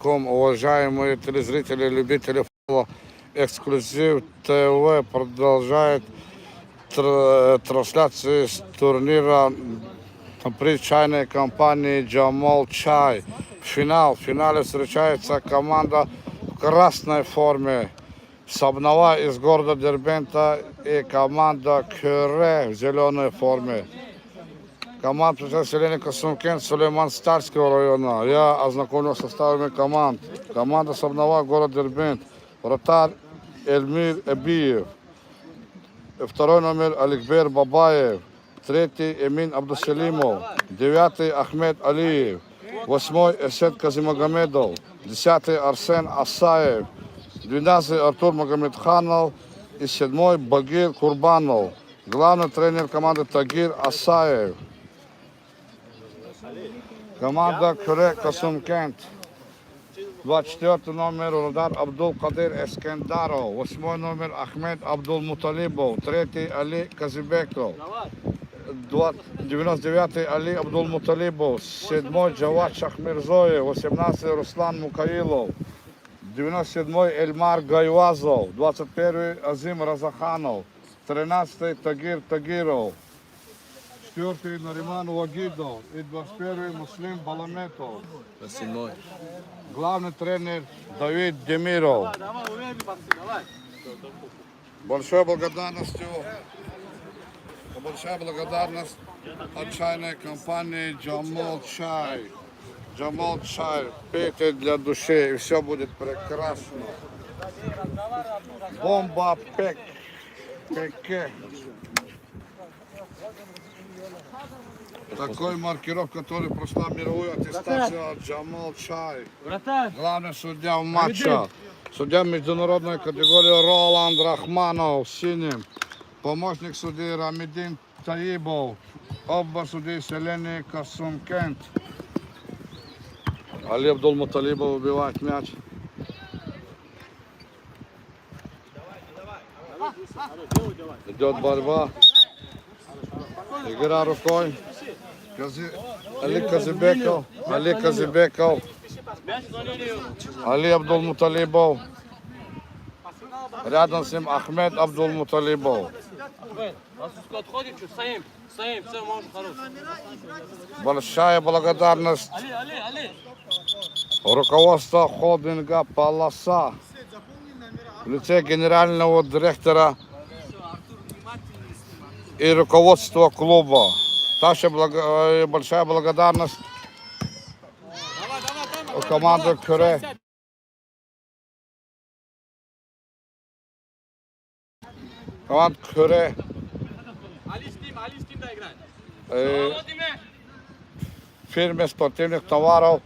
Уважаемые телезрители, любители футбола, Эксклюзив ТВ продолжает трансляции с турнира при чайной компании Джамал Чай. В финале встречается команда в красной форме Сабнова из города Дербента и команда Кюре в зеленой форме. Команда населения Касумкент, Сулейман-Старского района. Я ознакомился с составами команд. Команда Сабнова, город Дербент. Вратарь Эльмир Эбиев. Второй номер Аликбер Бабаев. Третий Эмин Абдусалимов. Девятый Ахмед Алиев. Восьмой Эсет Казимагомедов. Десятый Арсен Асаев. 12 Артур Магомедханов. И седьмой Багир Курбанов. Главный тренер команды Тагир Асаев. Команда Кюре Касумкент. 24 номер Рудар Абдул Кадир Эскендаров. 8 номер Ахмед Абдул Муталибов. 3 Али Казибеков. 99 Али Абдул Муталибов. 7 Джавад Шахмирзоев. 18 Руслан Мукаилов. 97 Эльмар Гайвазов. 21 Азим Разаханов. 13 Тагир Тагиров. 4 Нариман Вагидов и 21 Муслим Баламетов. Главный тренер Давид Демиров. Большая благодарность от чайной компании Джамал Чай. Джамал Чай. Пейте для души, и все будет прекрасно. Бомба Пеке. Такой маркировка, который прошла мировую аттестацию от Джамал Чай. Главный судья в матче. Судья международной категории Роланд Рахманов синим. Помощник судьи Рамидин Таибов. Оба судьи селения Касумкент. Али Абдул Муталибов убивает мяч. Идет борьба. Игра рукой. Али Казибеков. Али Абдул Муталибов. Рядом с ним Ахмед Абдул Муталибов. Большая благодарность руководству холдинга «Полоса» в лице генерального директора и руководства клуба. Также большая благодарность команде Кюре. Команда Кюре. Фирме спортивных товаров.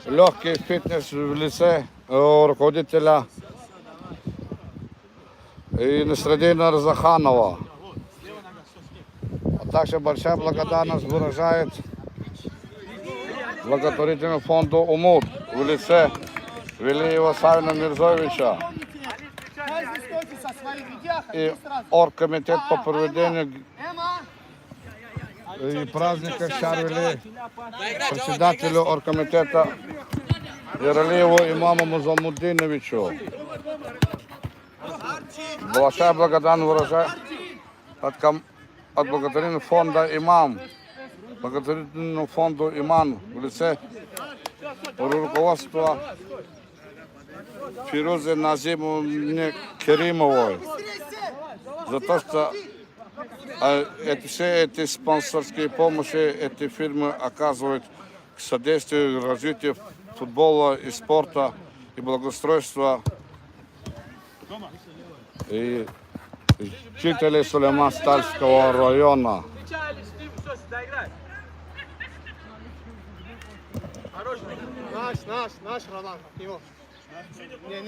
Легкий фитнес в лице руководителя и Насреддина Разаханова. Также большая благодарность выражает благотворительному фонду «Умут» в лице Велиева Савина Мирзовича и оргкомитет по проведению и праздника Шарвели, председателю оргкомитета Яралиеву имаму Музамуддиновичу. Большая благодарность выражает от благотворительного фонда «Имам», благотворительному фонду «Иман» в лице руководства Фирузы Назимовны Керимовой за то, что все эти спонсорские помощи эти фирмы оказывают к содействию развитию футбола и спорта и благоустройства и жителей Сулейман-Старского района. Наш Роман, его. Не.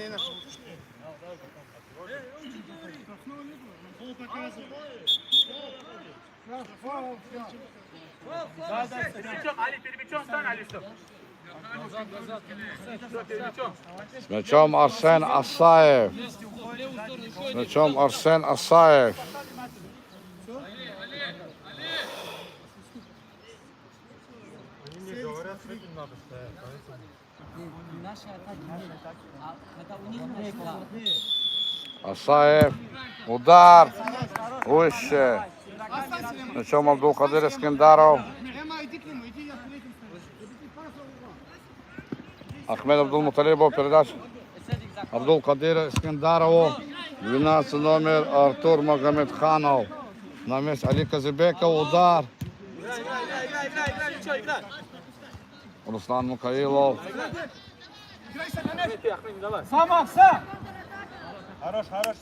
Али, перед мячом стань, Али, что? С мячом Арсен Асаев. С мячом Арсен Асаев. Они мне говорят, с этим надо стоять, поэтому... Наши атаки. А когда у них начало. Асаев. Удар. Выше. Причем Абдулкадир Искендаров. Ема, иди к нему, иди, я третьим стою. Ахмед Абдулмуталибов передача. Абдулкадир Искендарову. 12 номер Артур Магомедханов. На месте Али Казыбеков. Удар. Играй, ничего, играй. Руслан Мукаилов. Сам, сам.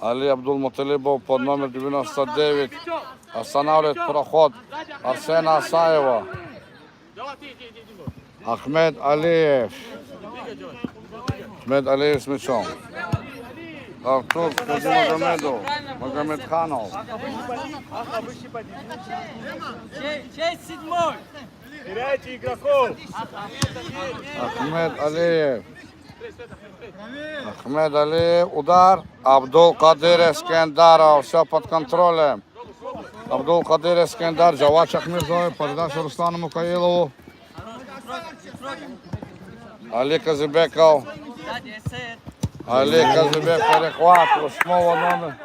Али Абдулмуталибов под номер 99. Останавливает проход Арсена Асаева. Ахмед Алиев. Ахмед Алиев с мячом. Артур Казимагомедов. Магомедханов. Честь седьмой. Теряйте игроков. Ахмед Алиев. Ахмед Алиев. Удар. Абдулкадир Искендаров. Все под контролем. Абдулкадир Искендар. Джавад Шахмирзоев. Передача Руслану Мукаилову. Али Казыбеков. Али Казыбек. Перехват. 8 номер.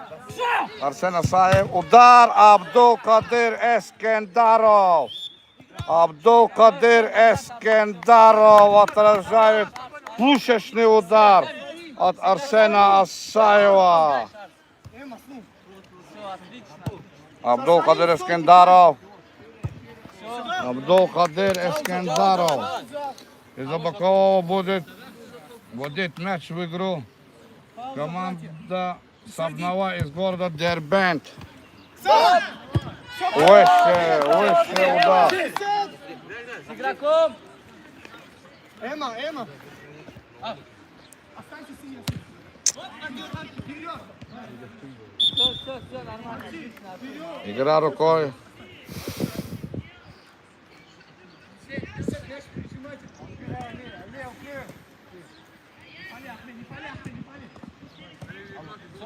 Арсен Асаев. Удар. Абдулкадир Искендаров. Абдулкадир Искендаров отражает пушечный удар от Арсена Асаева. Абдулкадир Искендаров. Абдулкадир Искендаров. Из-за бокового будет вводить мяч в игру команда Сабнова из города Дербент. Выше удар. С игроком. Ема. Останься синий. Вперед. Все, нормально. Игра рукой.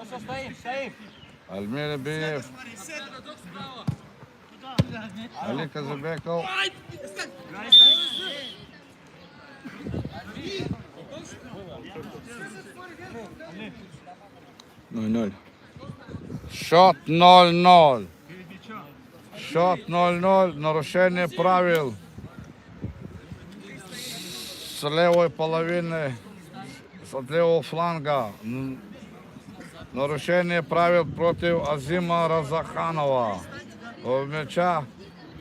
Все, стоим. Альмир Биев. Али Казыбеков. 0-0. Счет 0-0. Счет 0-0. Нарушение правил. С левой половины, с левого фланга. Нарушение правил против Азима Разаханова. У мяча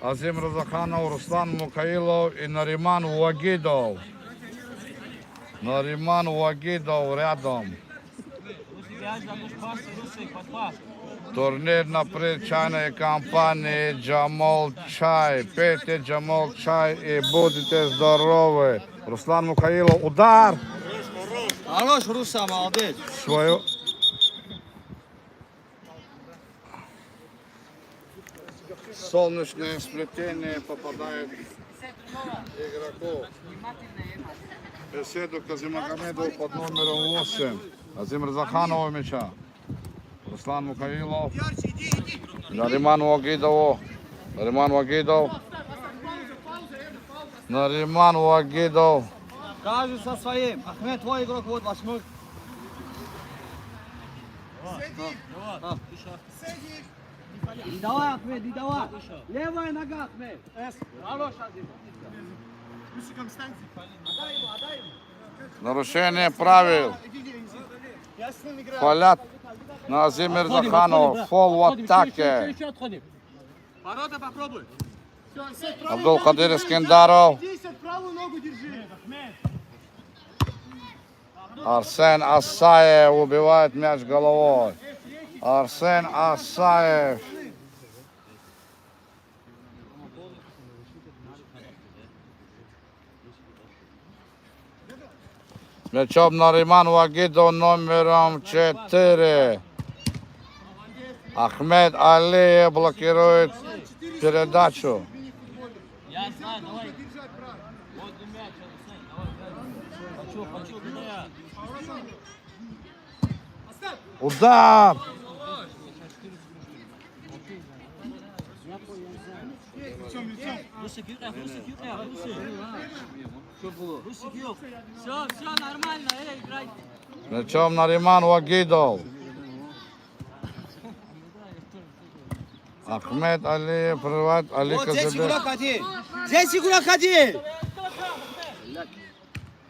Азим Разаханов, Руслан Мукаилов и Нариман Уагидов. Нариман Уагидов рядом. Турнирная чайной компании Джамол Чай. Пейте Джамол Чай и будете здоровы. Руслан Мукаилов. Удар. Хорош, Руса, молодец. Свою. Солнечное сплетение попадает игроку. Беседу Казимагомедов под номером 8. Азим Разаханова мяча. Руслан Мукаилов. Нариман Уагидов. Нариман Уагидов. Нариман Уагидов. Каждый со своим. Ахмед, твой игрок, вот 8. Не давай, Ахмед, не давай. Левая нога, Ахмед. Нарушение правил. Палят на Азиме Разаханова. Фол в атаке. Ворота попробуй. Абдулкадир Искендаров. Правую ногу держи. Арсен Асаев убивает мяч головой. Арсен Асаев. Мячом Нариман Уагидов номером 4. Ахмед Алиев блокирует передачу. Я знаю, давай. Вот мяч, давай. Хочу. Удар. Русик, юрка, Русик. Русик, юрка. Все, нормально, играй. Мячом Нариман Вагидов. Ахмед Алиев прерывает Али Вот здесь Казабек. игрок один. Здесь игрок один.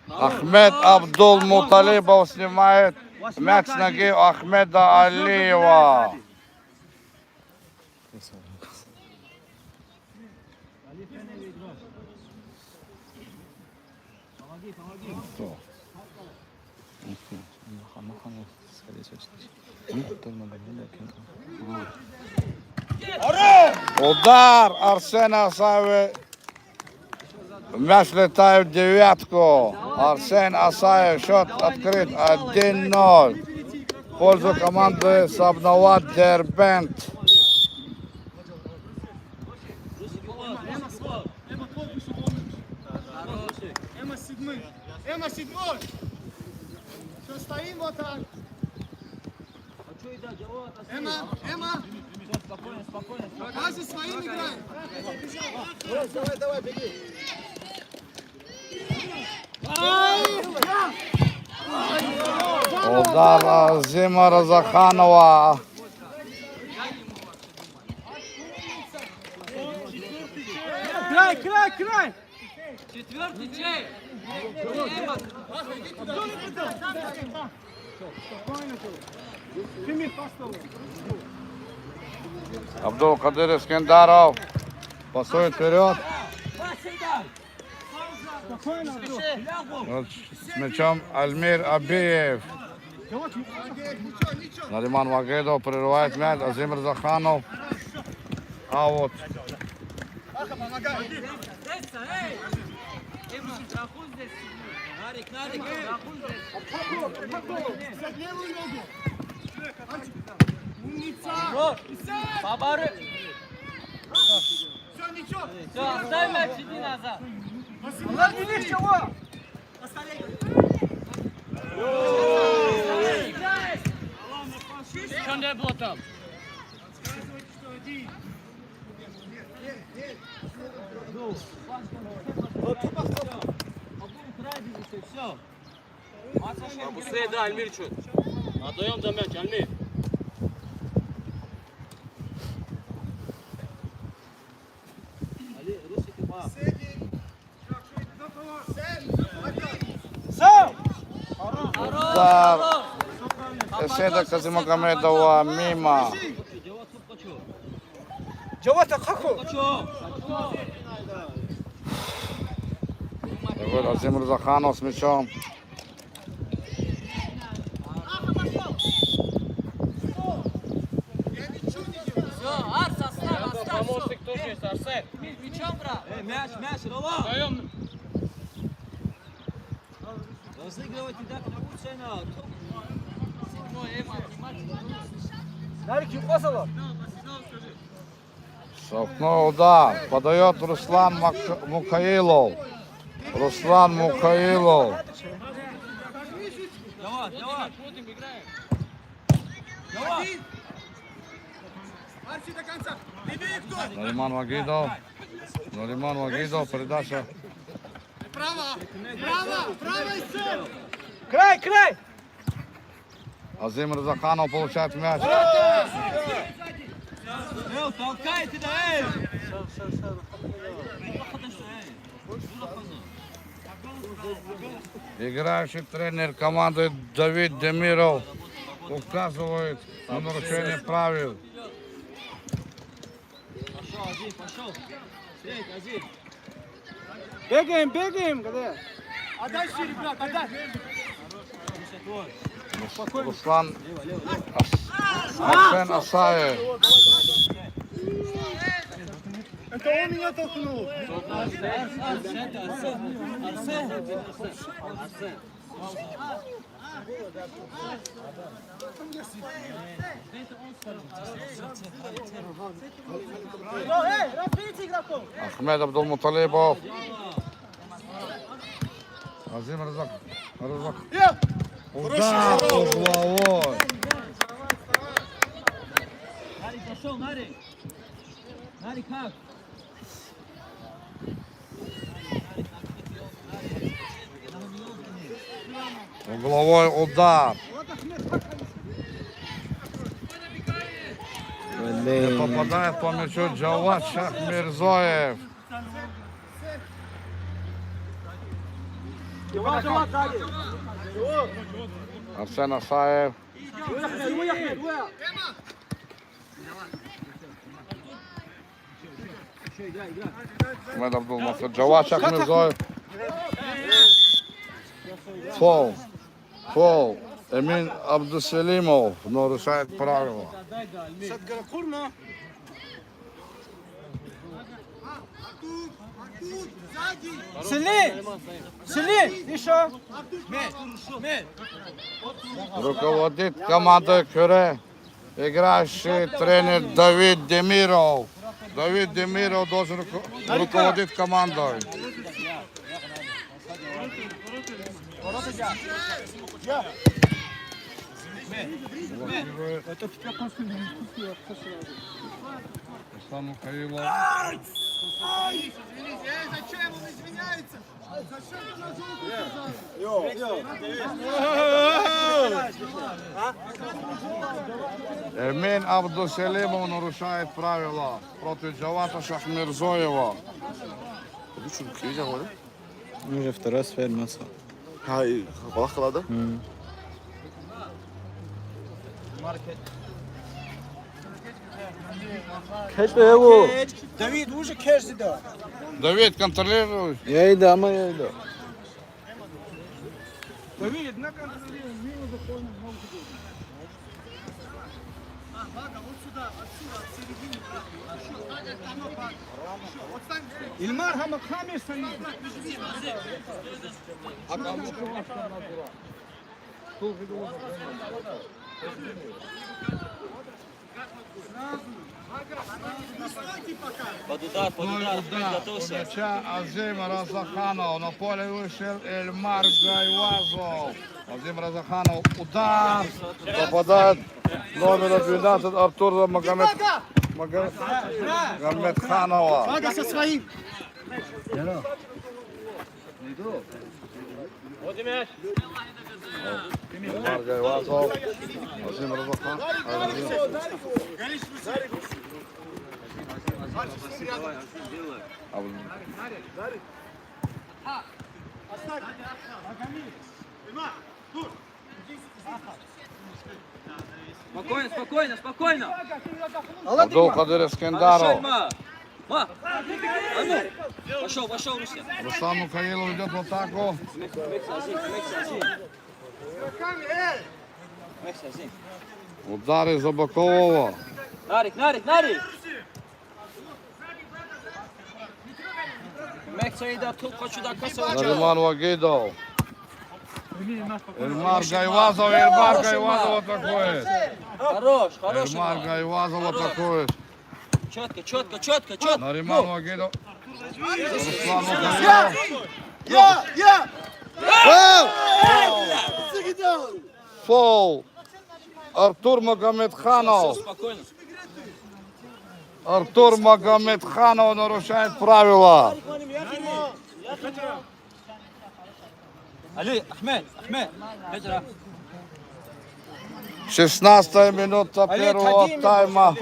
Ахмед Абдул Муталибов снимает мяч с ноги Ахмеда Алиева. Удар Арсена Асаева. Мяч летает в девятку. Арсен Асаев. Счет открыт 1-0. В пользу команды Сабнават Дербент. Эма седьмой. Все, стоим вот так. Эма. Спокойно. Каждый своим играет. Давай, беги. Удар Азима Разаханова. Край. Четвертый чей. Абдул Кадыр Искендаров. Пасует вперед. Вот с мячом Альмир Абиев. Нариман Вагедов прерывает мяч. Азим Разаханов. Аут. Нарик, Бабары. Все, ничего. Все, оставь мяч, иди назад. Schon der Bottom. Bu sırada Almir çöt. Adayım da meç Almir. Удар Эседа Казимагомедова мимо. Джавата, како? Вот Азим Разаханов с мячом. Все, Арс, оставь. Помощник тоже есть, Арсен. Мячом, брат. Мяч, Ролан. Даем. Разыгрывать не так получено. Седьмой, внимательно. Нарик, юкасала. Штрафной удар. Подает Руслан Мукаилов. Руслан Мукаилов. Давай. Будем играем. Давай. Арси до конца. Не бей кто. Нариман Вагидов. Передача. Право и сын. Край. Азим Разаханов получает мяч. Толкайте, да, Играющий тренер команды Давид Демиров указывает на нарушение правил. Пошел. Средь, Азим. Бегаем, когда? Отдай шире, брат, отдай. Руслан Арсен Асаев. Это он меня толкнул. Ахмед Абдул Муталибов. Азим Разак. Удар угловой. Нарик пошел, Нарик как? Угловой удар. Не попадает по мячу Джавад Шахмирзоев. Джавад, Джавад, сзади. Арсен Асаев. Уехали. Ахмед Абдулмасуд. Джавад Шахмирзоев. Фол. Фол. Эмин Абдусалимов нарушает правила. Сильнее! Сильнее! Еще! Руководит командой Кюре играющий тренер Давид Демиров. Давид Демиров должен руководить командой. Руслан Михайлов. Зачем он извиняется? Зачем ты на желтый? Эмин Абдусалимов нарушает правила против Джавата Шахмирзоева. Уже вторая сфера мяса. Балах кылады. Давид, уже кеш да. Давид, контролируй. Я иду, ama я иду. Давид, на контролируй, мимо заходим, много Ильмар Хамакхами стоит. Под удар, приготовься. Мяча Азим Разаханов. На поле вышел Эльмар Гайвазов. Азим Разаханов. Удар. Попадает номер 12 Артура Магомедханова. Ага со своим. Вот и мяч. Эльмар Гайвазов. Азим Разаханов. Спокойно, спокойно, спокойно. Абдул Кадыр Искендаров. Ма! А ну! Пошел, пошел, Руся. Руслан Мухаилов идет в атаку. Удар из Абакового. Нарик, Нарик, Нарик! Мексаида тут хочу до касса. Нариман Вагидов. Эльмар Гайвазов. Эльмар Гайвазов атакует. Хорош, хорош. Эльмар Гайвазов атакует. Четко, четко, четко, четко. Нариман Вагидов. Руслан Мухаилов. Я! Фол. Артур Магомедханов. Спокойно. Артур Магомедханов нарушает правила. Али, Ахмед, Ахмед. Бедра. 16 минута первого тайма.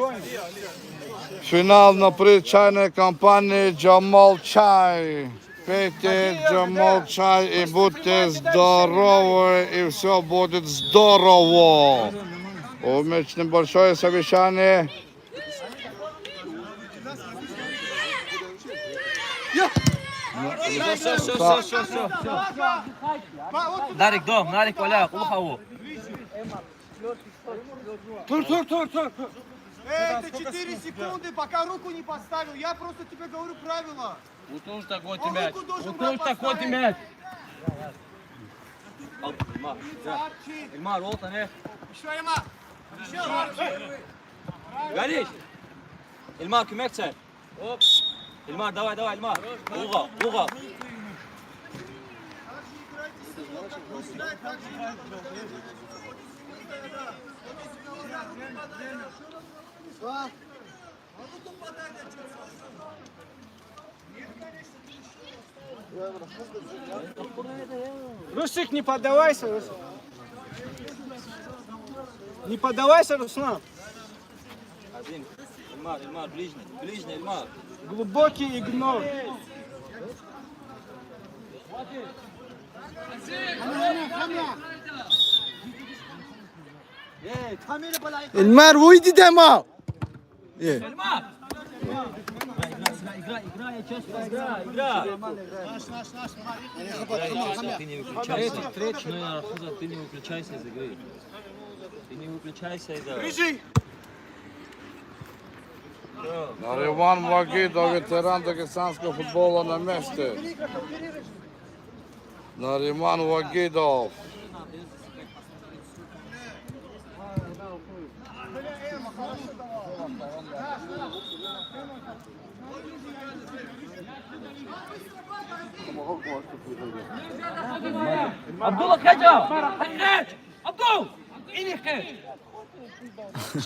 Финал на приз чайной компании Джамал Чай. Пейте Джамал Чай и будьте здоровы, и все будет здорово. У меня небольшое совещание. Все. Нарик, дом, Нарик, Валя, Улхаву. Тур. Это 4 секунды, пока руку не поставил. Я просто тебе говорю правила. Вот уж такой Он мяч. руку должен Вот был уж такой поставить. мяч. Эльмар, вот он, Еще, Ема. Еще. Горишь. Эльмар, кümekçe. Эльмар, давай, Эльмар. Угол. Русик, не поддавайся, Русик. Не поддавайся, Руслан. Один. Эльмар, ближний, Эльмар. Глубокий игнор. Elmer uydu dema. İyi. Игра, я честно. Игра. Ты не выключайся. Ты не выключайся из игры. Ты не выключайся из игры. Нариман Вагидов, ветеран дагестанского футбола на месте. Нариман Вагидов. Абдулла Каджа! Абдул! Иди хэ!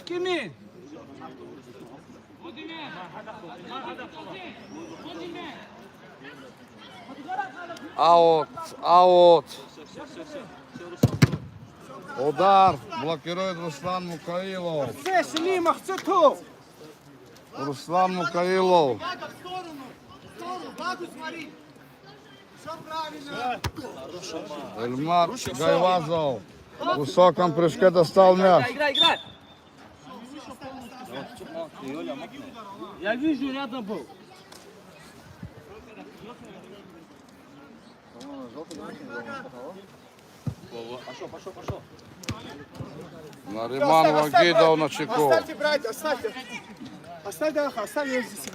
Kimi? Аут. Удар. Блокирует Руслан Мукаилов. Все, Селима, кто тут? Руслан Мукаилов. Эльмар Гайвазов. В высоком прыжке достал мяч. Играй! Я вижу, рядом был. Пошел. Нариман Вагидов на чеку. Оставьте, братья, оставьте. Оставь, Даха, оставь ее здесь.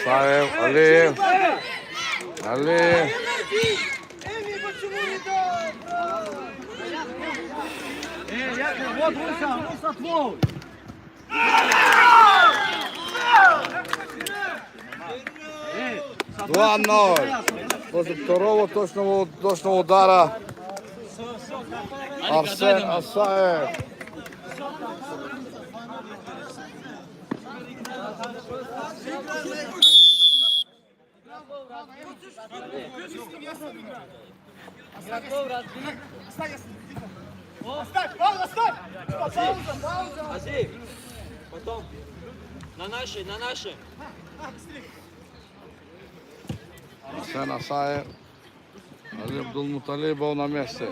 Саев, Алиев. Алиев. Вот Руса твой. 2-0. После второго точного удара Арсен Асаев. Оставь, Павел, оставь! Пауза! Азив. Потом. На наши. Арсен Асаев. Ali Абдулмуталибов на месте.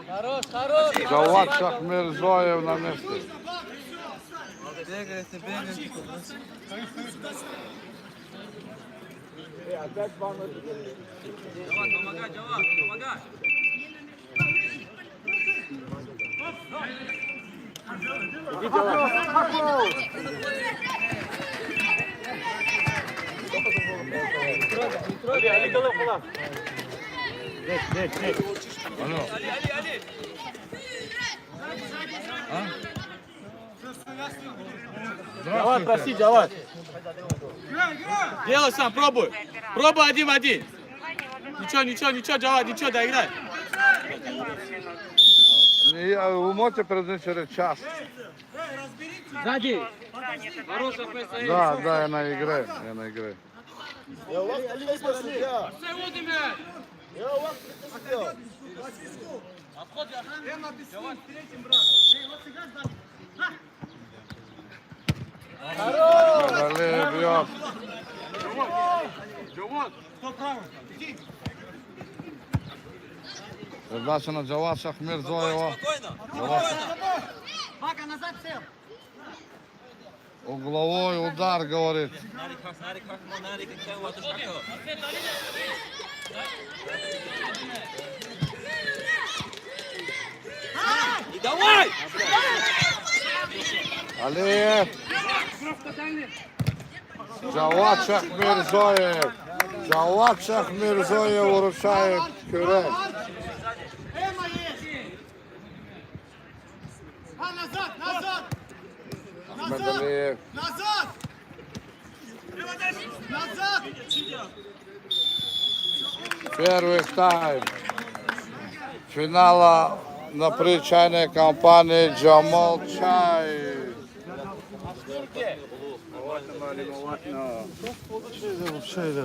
Хорош. Джавад Шахмирзоев на месте. Помогай. Ali голов falan. Алло. Джавад, проси, Джавад. Делай сам, пробуй. Пробуй один в один. Ничего, Джавад, ничего, доиграй. Вы можете перейти через час? Сзади. Да, я на игре. Алиев бьет. Передача на Джавад Шахмирзоева. Бака, назад сел! Угловой удар, говорит. И давай! Алиев. Джавад Шахмирзоев. Джавад Шахмирзоев выручает кюрек. Эма есть! Назад! Ахмед Алиев. Назад! Первый тайм финала на причайной компании Джамал Чай. Şeyde.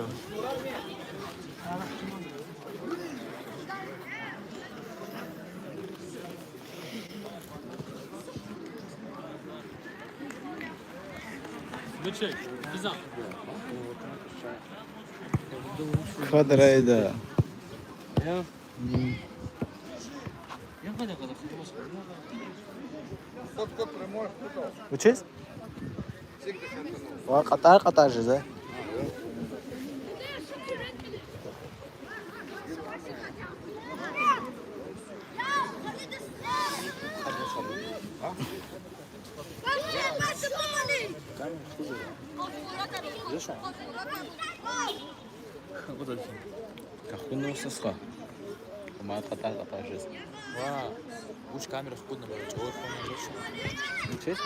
Kadrayda. Учись? Qatar же, да? Кахуну сысқа. Ма Qatar же. Ва, уж камера скудно была, чего Учись?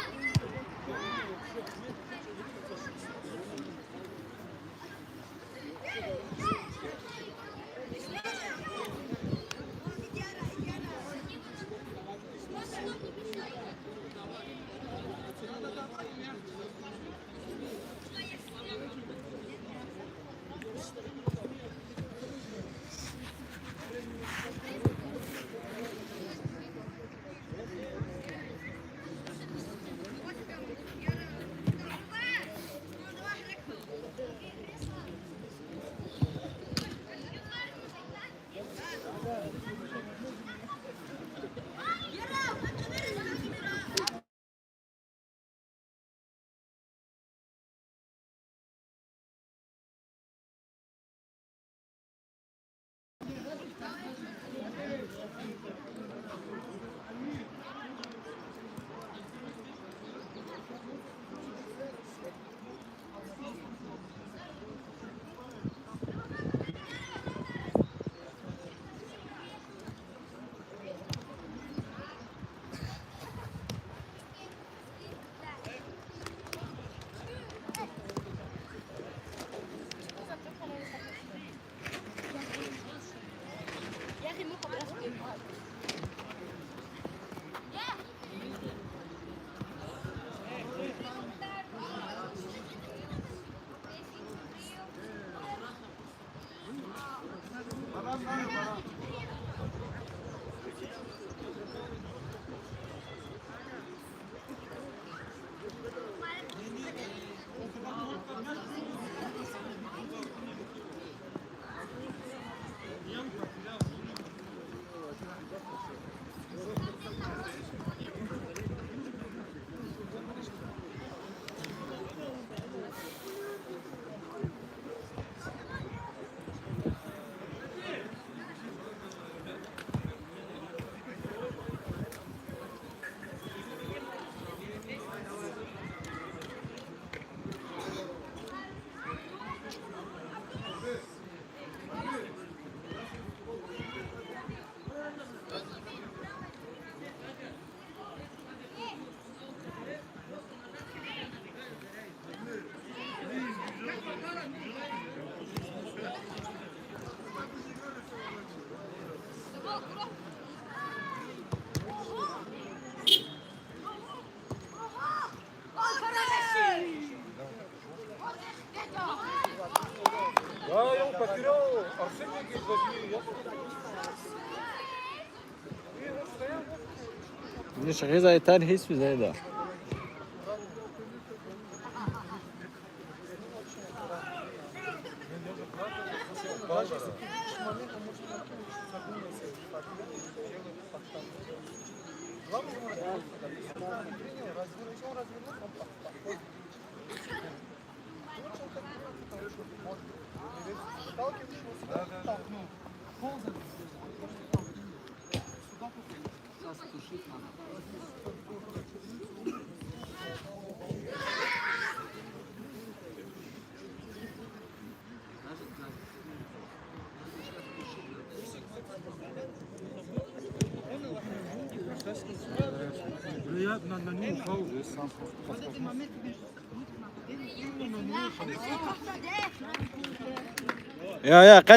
ليش غذاء تاني هيس زي ده.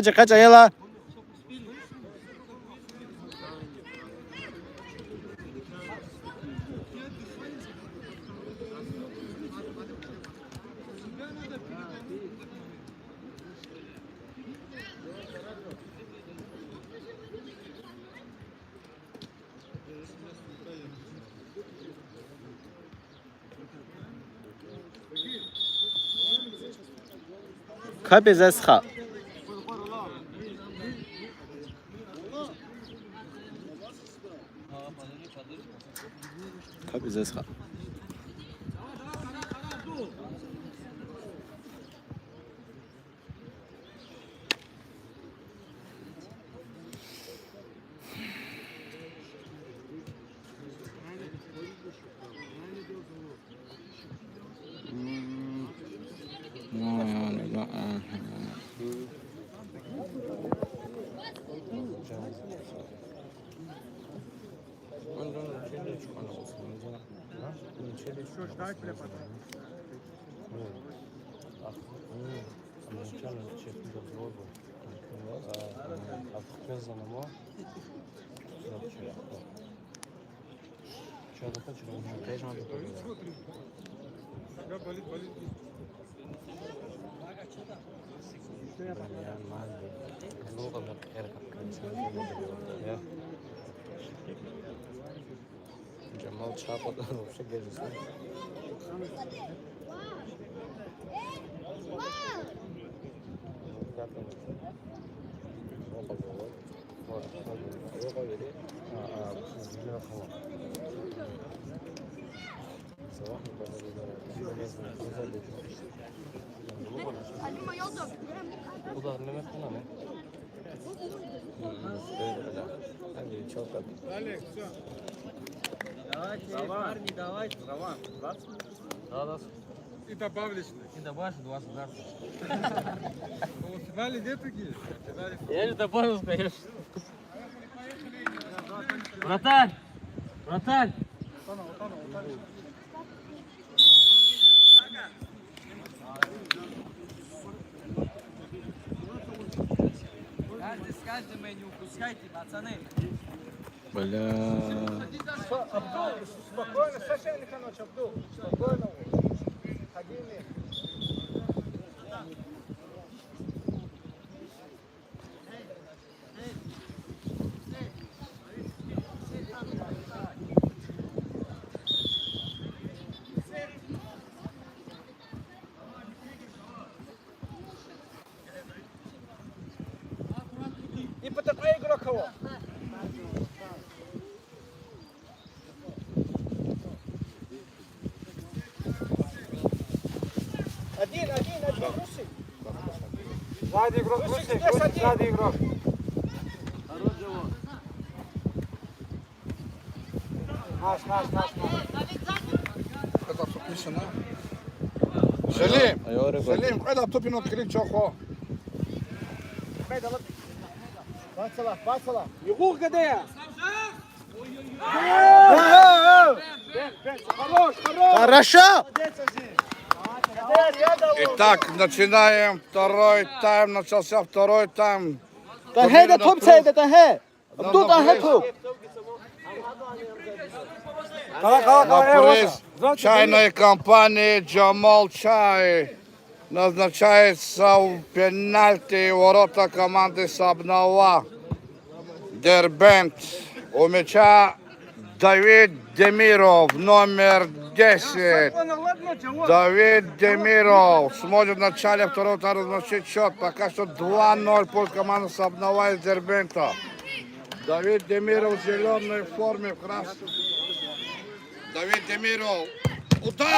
يا كاجا يلا. Хапі засха. Хапі засха. Джамал Чапа вообще держится. Давайте, парни, давайте. Роман, 20? Да. И добавлю. И добавишь 20 ударов. В финале где такие? Я же добавил, конечно. Вратарь! Вратарь! Каждый с каждым и не упускайте, пацаны. Бля. Абдул, спокойно, Саша Миханович, Абдул, спокойно. Ходили. И по такой игрок кого? Один, Русик. Сзади игрок, Русик, сзади игрок. Наш. Это подписано. Selim, kada topin otkri çoko. Басала. Югух где? Хорош. Хорошо. Итак, начинаем второй тайм. Начался второй тайм. Танхе да топ цейде танхе. Абдул танхе топ. На приз чайной компании Джамал Чай назначается в пенальти ворота команды Сабнова. Дербент. У мяча Давид Демиров, номер 10. Давид Демиров сможет в начале второго тайма размочить счет. Пока что 2-0 пользу команды Сабнова из Дербента. Давид Демиров в зеленой форме, в красной. Давид Демиров. Удар!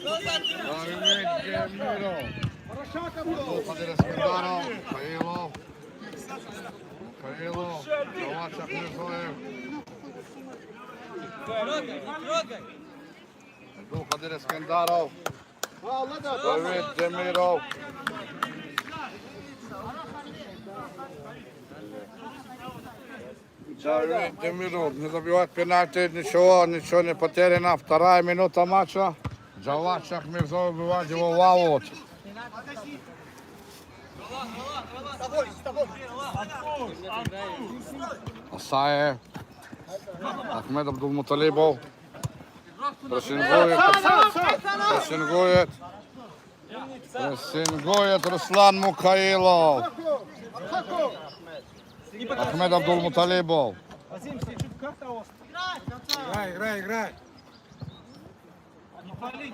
Давид Демиров. Владимир Скандаров. Каилов. Новачак Мирзоев. Владимир Скандаров. Давид Демиров. Давид Демиров не забивает пенальти, ничего не потеряно. Вторая минута матча. Джавад Шахмирзоев выбивает его в аут. Асаев. Ахмед Абдулмуталибов. Прессингует Руслан Мукаилов. Ахмед Абдулмуталибов. Играй. Не пали.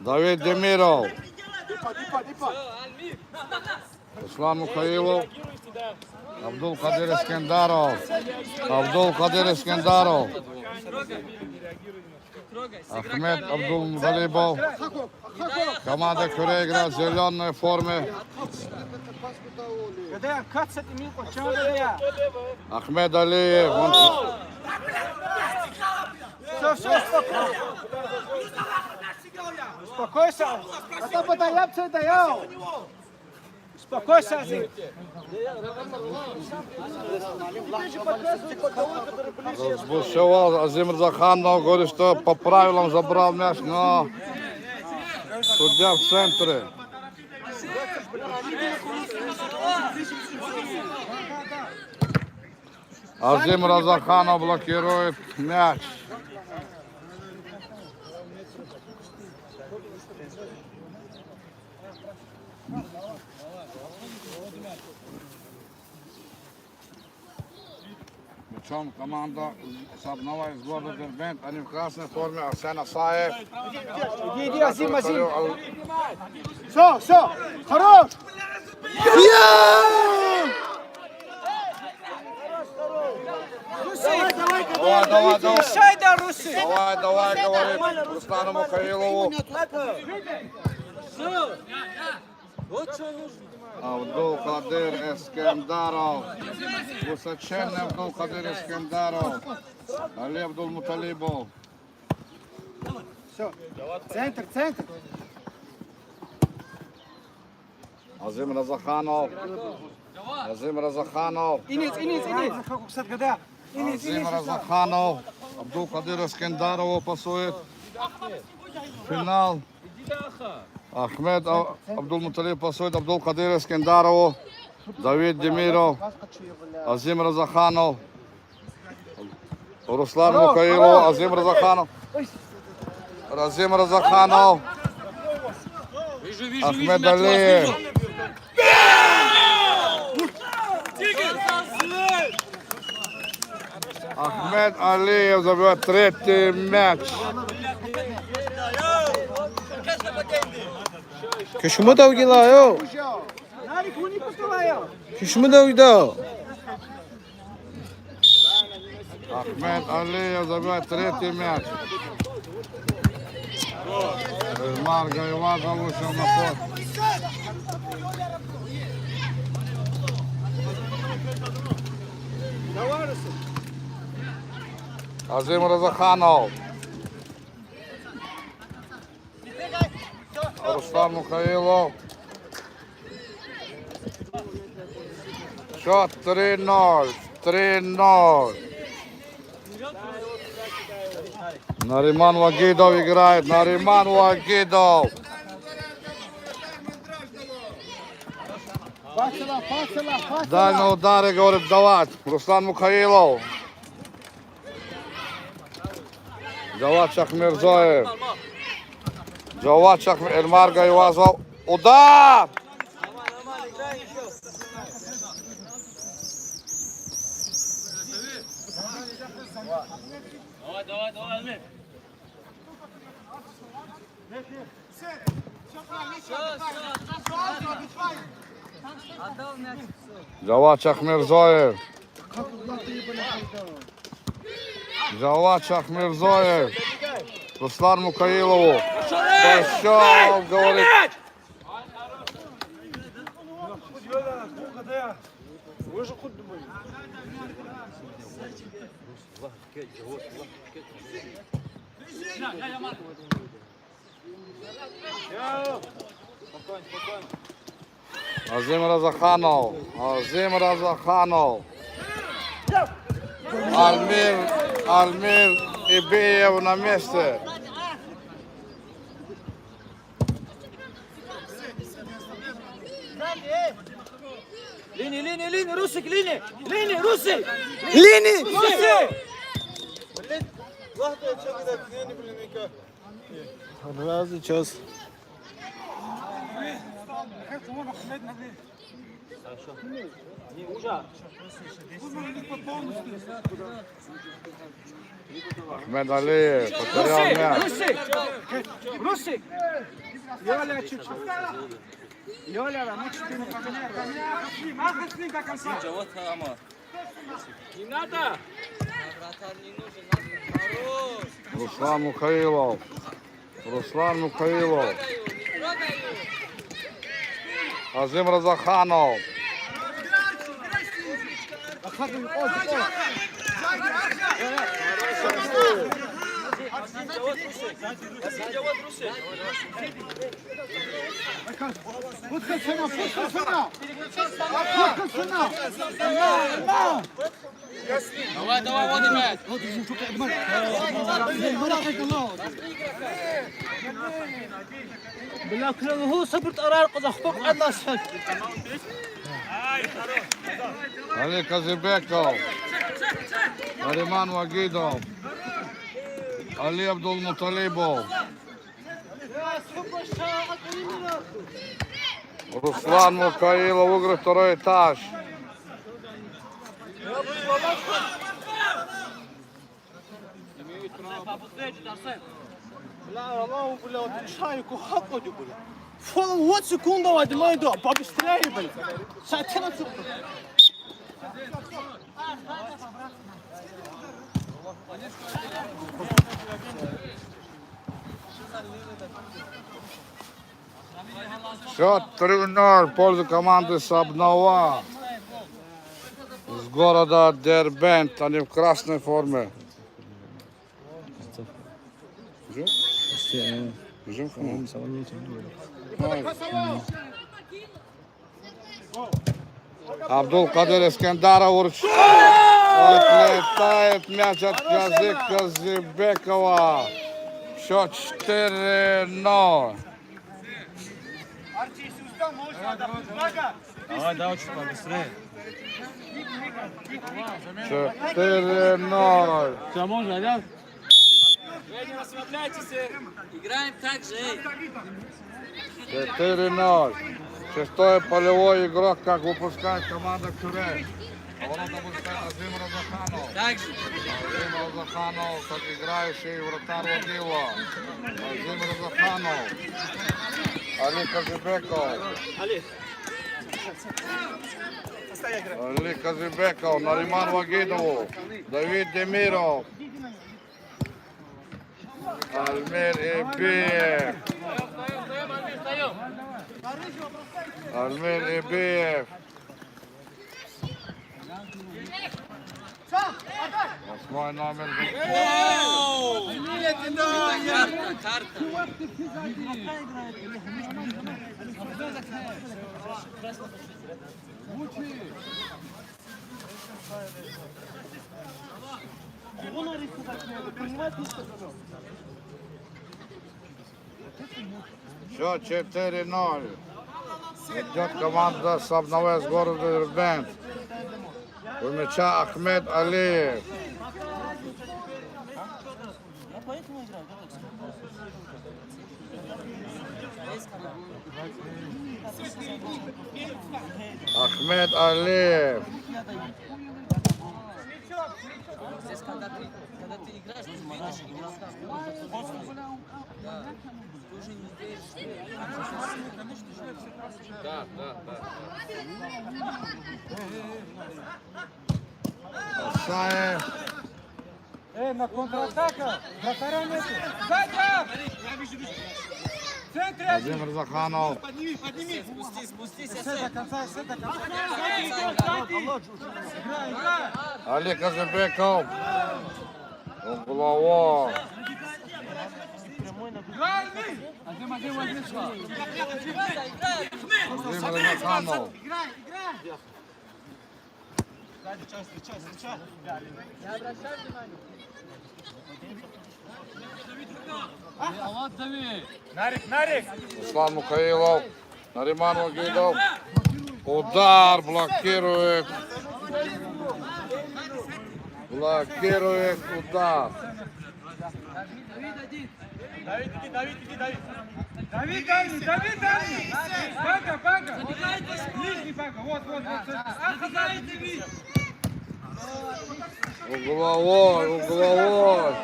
Давид Демиров. Руслан Мухаилов. Абдул Кадир Искендаров. Абдул Кадир Искендаров. Ахмед Абдул Муталибов. Команда Кюре играет в зеленой форме. Гадая, кацать и милко, чего гадая? Ахмед Алиев. Все, спокойно. Успокойся. А то подаем, что даем. Успокойся, Азим. Разбушевал Азим Заханов. Говорит, что по правилам забрал мяч, но судья в центре. Азим Разаханов блокирует мяч. Причем команда Сабнова из города Дербент, они в красной форме, Арсен Асаев. Иди, Азим. Все, хорош. Давай. Решай, да, Руси. Давай, говорит Руслану Мухаилову. Абдул Кадир Искендаров. Высоченный Абдул Кадир Искендаров. Али Абдул Муталибов. Все, центр. Азим Разаханов. Инис. Азим Разаханов. Абдул Кадир Искендарову пасует. Финал. Ахмед Абдул Муталиб пасует Абдул Кадир Искендарову. Давид Демиров. Азим Разаханов. Руслан Мухаилов. Азим Разаханов. Ахмед Алиев. Ахмед Алиев забивает третий мяч. Кишму да угилаю. Нарик, не посылаю. Кишму да угидал. Ахмед Алиев забивает третий мяч. Эльмар Гайвазов вышел на ход. Азим Разаханов. Руслан Мухаилов. Счет 3-0. Нариман Вагидов играет. Пацела. Дальний удар, говорит, давать. Руслан Мухаилов. Джавад Шахмирзоев. Эльмар Гайвазов. Удар! Давай, Алмир. Джавад Шахмирзоев. Руслан Мухаилову. Пошел, говорит. Азим Разаханов. Альмир Ибиев на месте. Лини, Русик, Руси. Разы час. Не ужас. Ахмед Алиев потерял мяч. Русик! Йоля чуть-чуть. Йоля, ну чуть-чуть. Махай с ним до конца. Джавод Хама. Не надо! Руслан Мухаилов. Руслан Мухаилов. Азим Разаханов. Пускай сына, пускай сына! Пускай сына! Давай, вот опять! بالله هو صبرت قرار قضى حقوق الله سهل Али Казибеков. Нариман Вагидов. Али Абдулмуталибов. Руслан Мухаилов в игры второй этаж. لا والله بلا شايك وحقه بلا فول وات سكوندا واد ما يدو باب استلاهي بلا ساعتين تصب Счет 3-0 в пользу команды Сабнова. С города Дербент. Они в красной форме. Абдул Кадыр Искендарович. Отлетает мяч от Казибекова. Счет 4-0. Арчи, если устал, можешь отдохнуть. Мага! Давай, давай, чуть побыстрее. 4-0. Все, можно, да? Не расслабляйтесь! Играем так же, эй! 4-0. Шестой полевой игрок, как выпускает команда Кюре. А ворота выпускает Азим Разаханов. Так же! Азим Разаханов, как играющий вратарь Вадила. Азим Разаханов. Али Казибеков. Али Казибеков, Нариман Вагидову. Давид Демиров. Альмир Ибиев. Альмир Ибиев. Восьмой номер. Карта! Счет 4-0. Идет команда Сабнове с города Дербент. У мяча Ахмед Алиев. Ахмед Алиев. Здесь когда ты играешь, ты видишь игрока. Да. Ты уже не веришь, что да. Асаев. На контратака! Вратаря нету! Сзади! В центре! Азим Разаханов. Подними! Спустись, Все до конца, все до конца! Али Казибеков. Углово. Азим, Азим Разаханов. Нарик! Руслан Мухаилов. Нариман Вагидов. Удар блокирует. Блокирует удар. Давид дальний! Бага! Нижний бага! Вот! Ах, Давид! Угловой, угловой.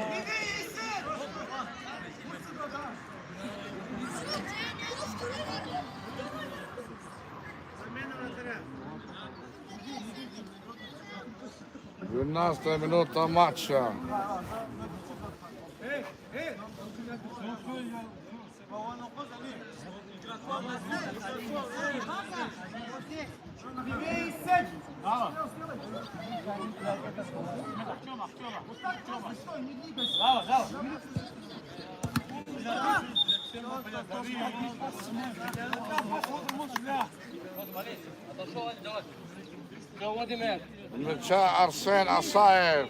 Двенадцатая минута матча. Мяча Арсен Асаев.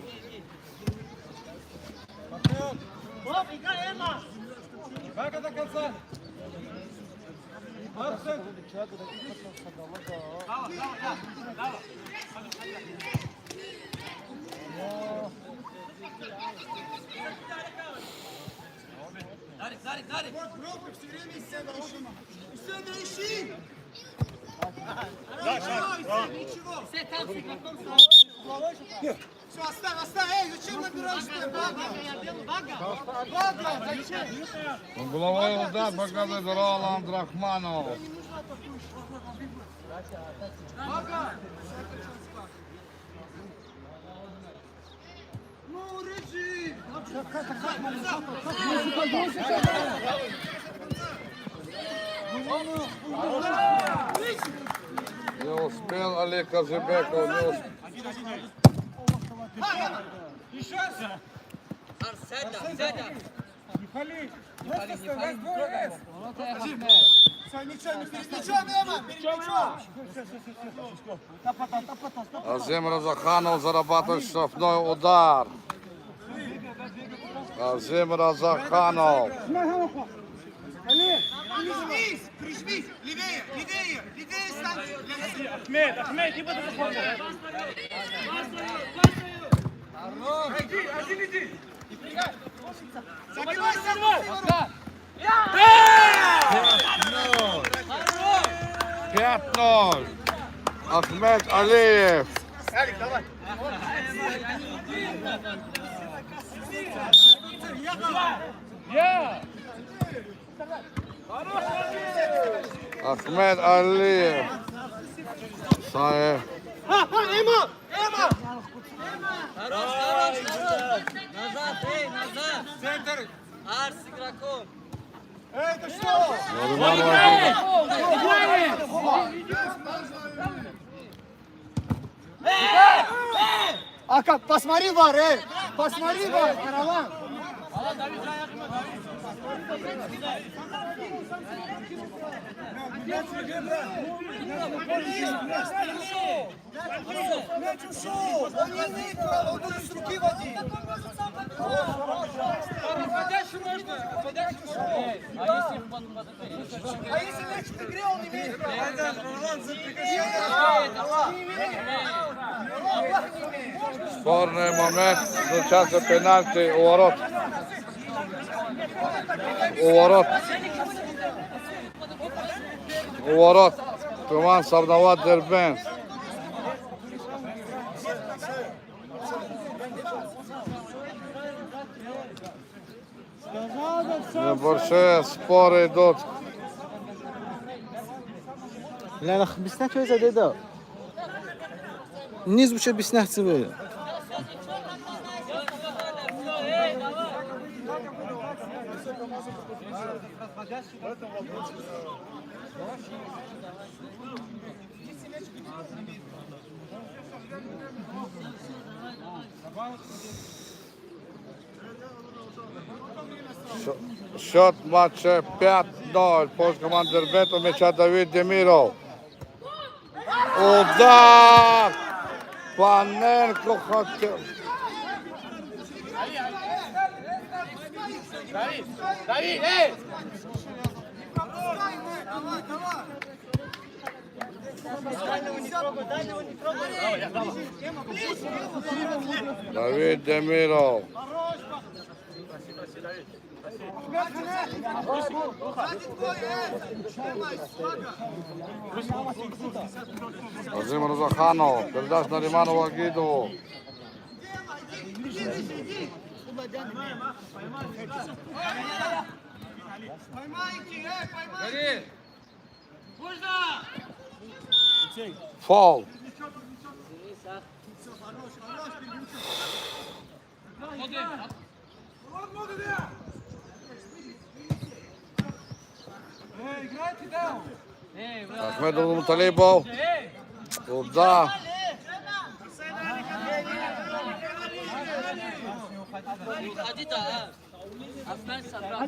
Бага до конца. Арсен. Дарик! Пробуй, все время из центра ищи. Из центра ищи! Ничего! Все там с игроком Все, оставь! Эй, зачем набираешь ты? Бага, зачем? Угловой удар показывает Роланд Рахманов. Бага! Ну, режи! Не успел Олег Казыбеков, не успел. Седя! Все, ничего, перед мячом, Эма! Перед мячом! Азим Разаханов зарабатывает штрафной удар. Азим Разаханов. Прижмись! Левее стань! Ахмед, не буду заходить. Один иди! Забивай! 5-0. Ахмед Алиев. Ахмед Алиев. Саев. Хорош! Назад, эй, назад! Центр! Арс с игроком! Это что? А как? Посмотри, Вар, Посмотри, Вар, караван! Мяч ушел! Он не выиграл, он будет с руки водить! А если мяч в игре, он имеет право? Спорный момент. Случается пенальти у ворот. У ворот. Команд Сарнават Дербент. Небольшие споры идут. Ляна, объяснять, что это да? Не звучит объяснять себе. Счет матча 5-0. Польская команда Дербент, у мяча Давид Демиров. Удар! Паненко хотел. Давид Демиров. Азим Разаханов. Передача на Риманову Агидову. Поймайте, поймайте! Фол. Ахмедов Муталибов. Удар. Уходи-то, а. Осман собрал.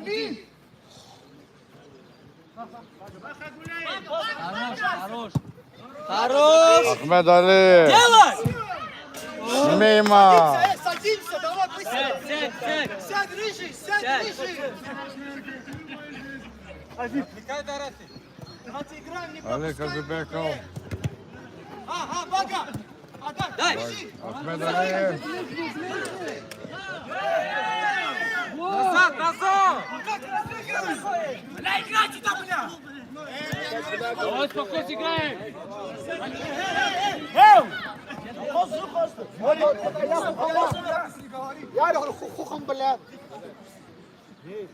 Хорош, хорош. Ахмед Али. Мимо. Садимся, давай быстрее! Сядь. Сядь, рыжий, сядь, рыжий! Давайте играем, не Али Казыбеков. Ага, Бага! Дай. Ахмед Али. Назад! Как разыгрывай! Бля, играйте там, бля! Давай спокойно играем.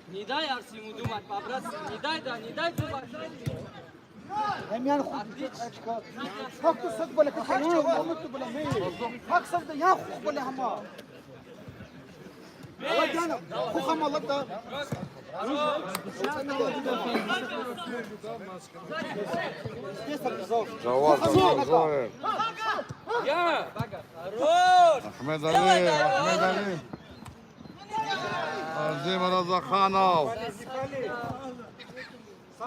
Не дай Арсиму думать, по-братски. Не дай думать. Джавад Мирзоев. Хорош. Ахмед Али. Ахмед Али. Азим Разаханов.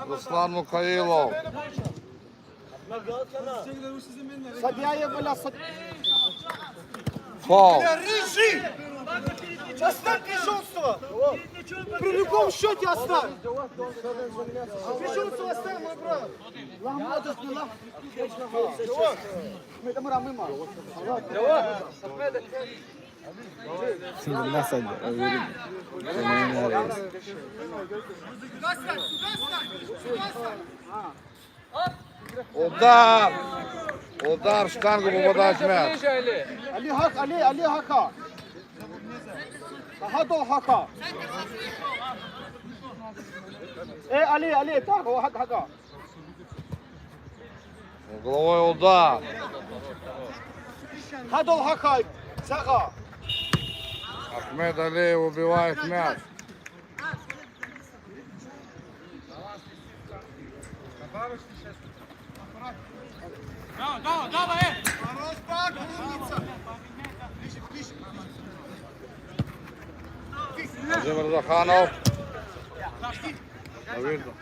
Руслан Мукаилов. Фол. Рыжий! Оставь пижонство! При любом счете оставь! Пижонство оставь, мой брат! لا صدق أقول تمام يا ريس Сюда стань! Сюда стань! Удар. Удар штангу попадает мяч. علي هك علي هكا هذا هكا ايه علي так هك هكا Угловой удар. هذا هكا ساقا Ахмед Али убивает мяч. Хорош, Бага, умница! Азим Разаханов. Видно.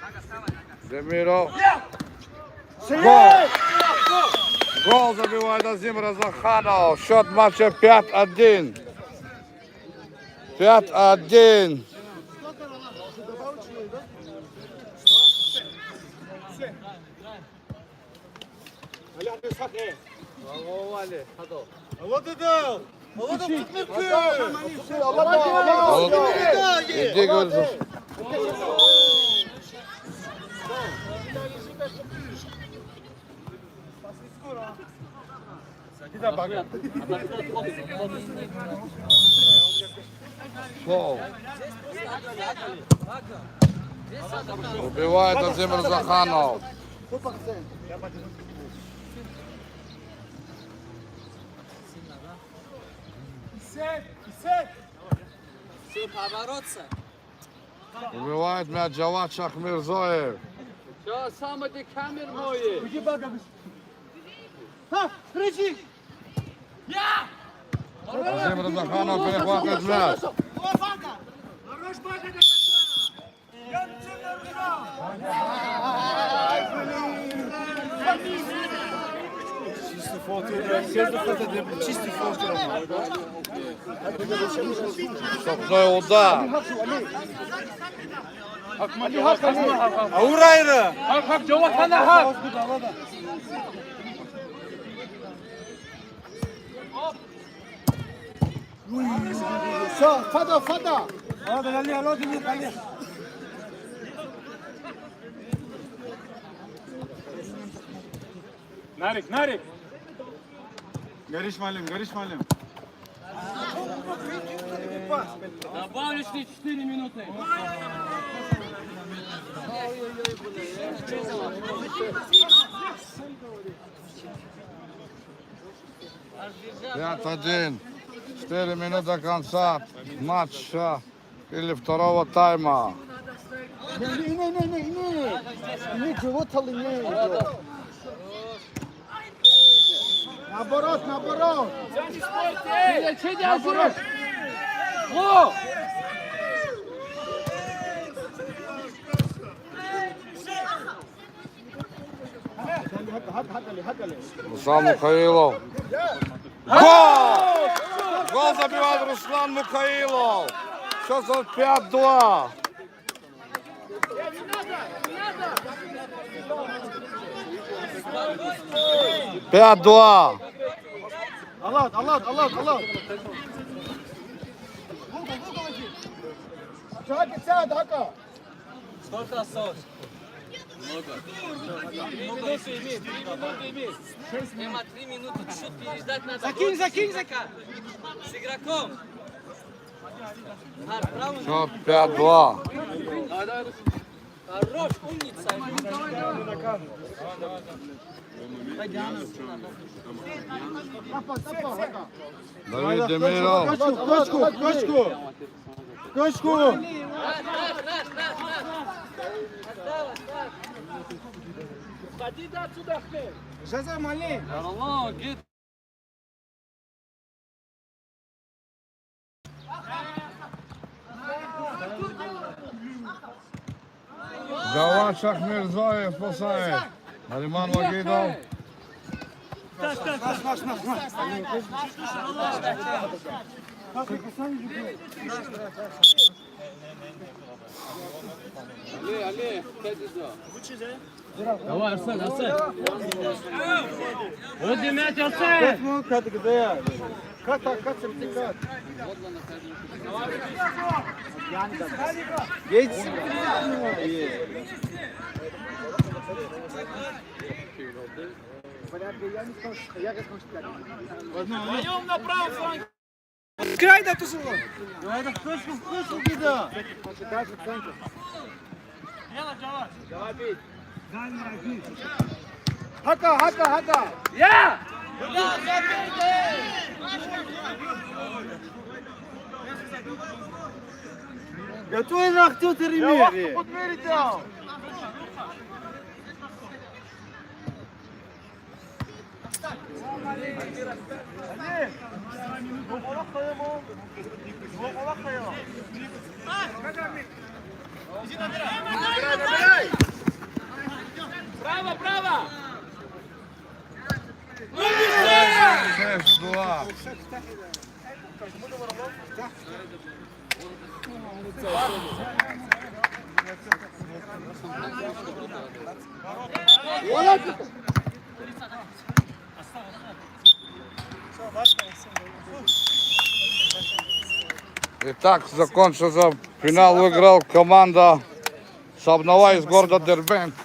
Демиров. Гол! Гол забивает Азим Разаханов. Счет матча 5-1. 5-1. Иди, говорит. Фол. Убивает Азим Разаханов. Все, поворотся. Убивает мяч Джавад Шахмирзоев. Все, само ти камер мої. Рыжий! Азим Разаханов перехватывает мяч. О, Бага! Хорош, Бага, до конца! Я тебя убрал! Штрафной удар. اورayra شو فدا هذا اللي لازم يخليه Нарик. горишь малым Добавочные 4 минуты. Пять один. 4 минуты до конца матча или второго тайма. Наоборот, наоборот. Наоборот. Руслан Мухаилов. Гол! Гол забивает Руслан Мухаилов. Счет 5-2. Пять-два. Аллат, аллат, аллат, аллат. Чаки, сяд, Ака. Сколько осталось? Много. 3 минуты имеет. 3 минуты имеет. Нема 3 минуты, чуть переждать надо. Закинь, закинь, закинь. С игроком. Правильно. Счет 5-2. Хорош, умница. Давид Демиров. Точку, точку. Точку. Жаза, малин. Allah git. Джавад Шахмирзоев спасает. Нариман Вагидов. Давай, Арсен, Арсен. Вот мяч, Арсен. Кат где? Кат сертификат. Гейтс. Край да тусу. Это в точку беда. Хака, хака, хака. Я! Готовы на кто термире? Право, право! 6-2. Итак, закончился финал, выиграл команда Сабнова из города Дербент.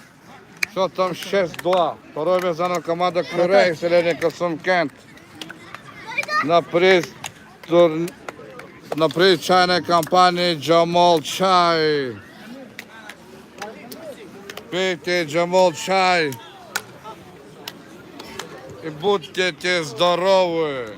Счет там 6-2. Второе место заняла команда Кюрей из селения Касумкент. На приз чайной компании Джамол Чай. Пейте Джамол Чай и будьте здоровы.